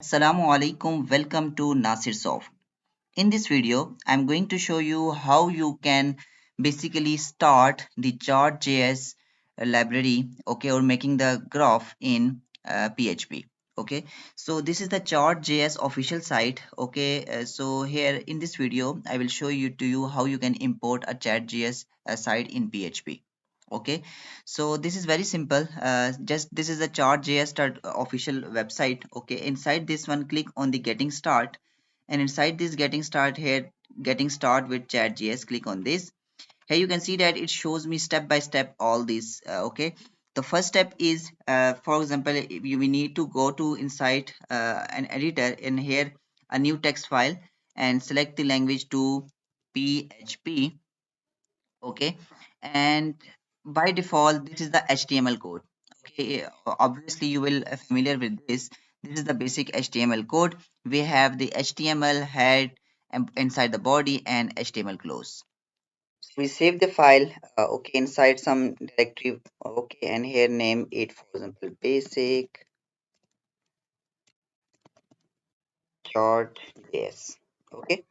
Assalamu alaikum, welcome to Nasir Soft. In this video, I'm going to show you how you can basically start the ChartJs library, okay, or making the graph in PHP. Okay, so this is the ChartJs official site. Okay, so here in this video, I will show you to you how you can import a ChartJs site in PHP. Okay, so this is very simple. Just this is the ChartJs start official website. Okay, inside this one, click on the getting start, and inside this getting start here, getting start with ChatJS, click on this. Here you can see that it shows me step by step all these. Okay, the first step is for example, if we need to go to inside an editor, in here a new text file, and select the language to PHP. Okay, and by default this is the HTML code. Okay, obviously you will familiar with this is the basic HTML code. We have the HTML head and inside the body and HTML close. So we save the file, okay, inside some directory. Okay, and here name it for example basic chart.js. Okay,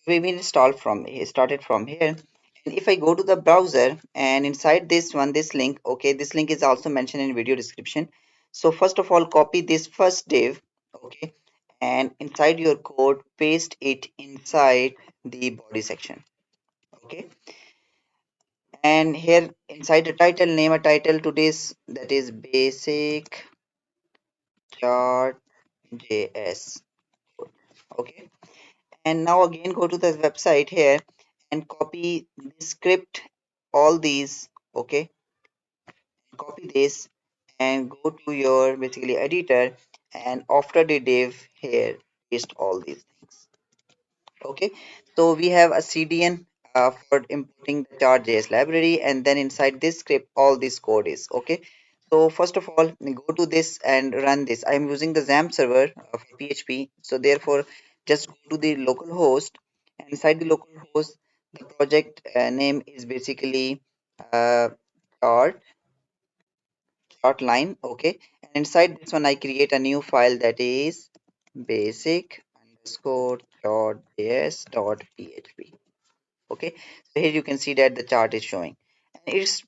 we will install from here, started from here. And if I go to the browser and inside this one, this link, okay, this link is also mentioned in video description. So first of all, copy this first div, okay, and inside your code paste it inside the body section. Okay, and here inside the title, name a title to this, that is basic chart js. Okay, and now again go to the website here and copy the script, all these. Okay, copy this and go to your basically editor, and after the div here paste all these things. Okay, so we have a CDN for importing the chart.js library, and then inside this script all this code is. Okay, so first of all go to this and run this. I am using the XAMPP server for PHP, so therefore just go to the local host, and inside the local host the project name is basically uh, chart chart line. Okay, and inside this one I create a new file that is basic underscore chart.js.php. Okay, so here you can see that the chart is showing and it's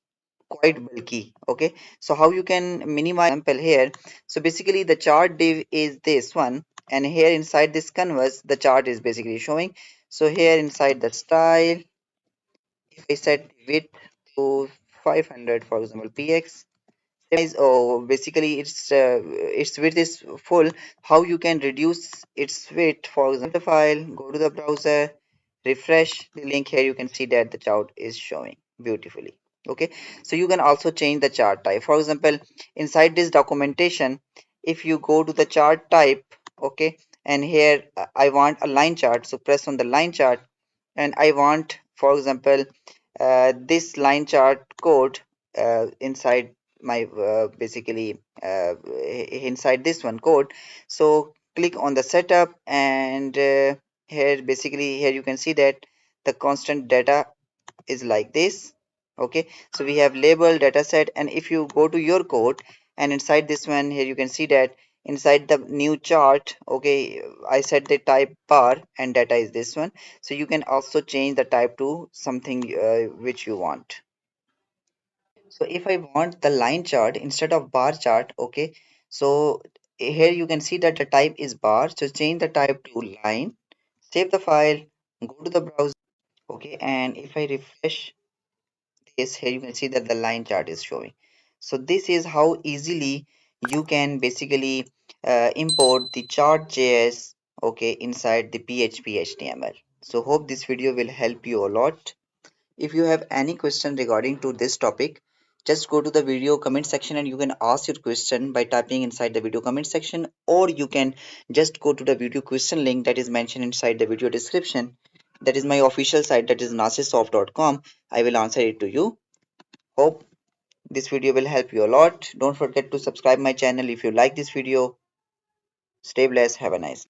quite bulky. Okay, so how you can minimize example here. So basically the chart div is this one, and here inside this canvas the chart is basically showing. So here inside the style, if I set width to 500 for example px, is basically its width is full. How you can reduce its width? For example, the file, go to the browser, refresh the link. Here you can see that the chart is showing beautifully. Okay, so you can also change the chart type. For example, inside this documentation, if you go to the chart type, okay, and here I want a line chart, so press on the line chart, and I want for example this line chart code inside my basically inside this one code. So click on the setup, and here basically here you can see that the constant data is like this. Okay, so we have label data set, and if you go to your code and inside this one here you can see that inside the new chart, okay, I set the type bar and data is this one. So you can also change the type to something which you want. So if I want the line chart instead of bar chart, okay, so here you can see that the type is bar, so change the type to line, save the file, go to the browser. Okay, and if I refresh this, here you can see that the line chart is showing. So this is how easily you can basically import the chart.js, okay, inside the PHP HTML. So hope this video will help you a lot. If you have any question regarding to this topic, just go to the video comment section and you can ask your question by typing inside the video comment section, or you can just go to the video question link that is mentioned inside the video description. That is my official site, that is nasirsoft.com. I will answer it to you. Hope this video will help you a lot. Don't forget to subscribe my channel if you like this video. Stay blessed. Have a nice day.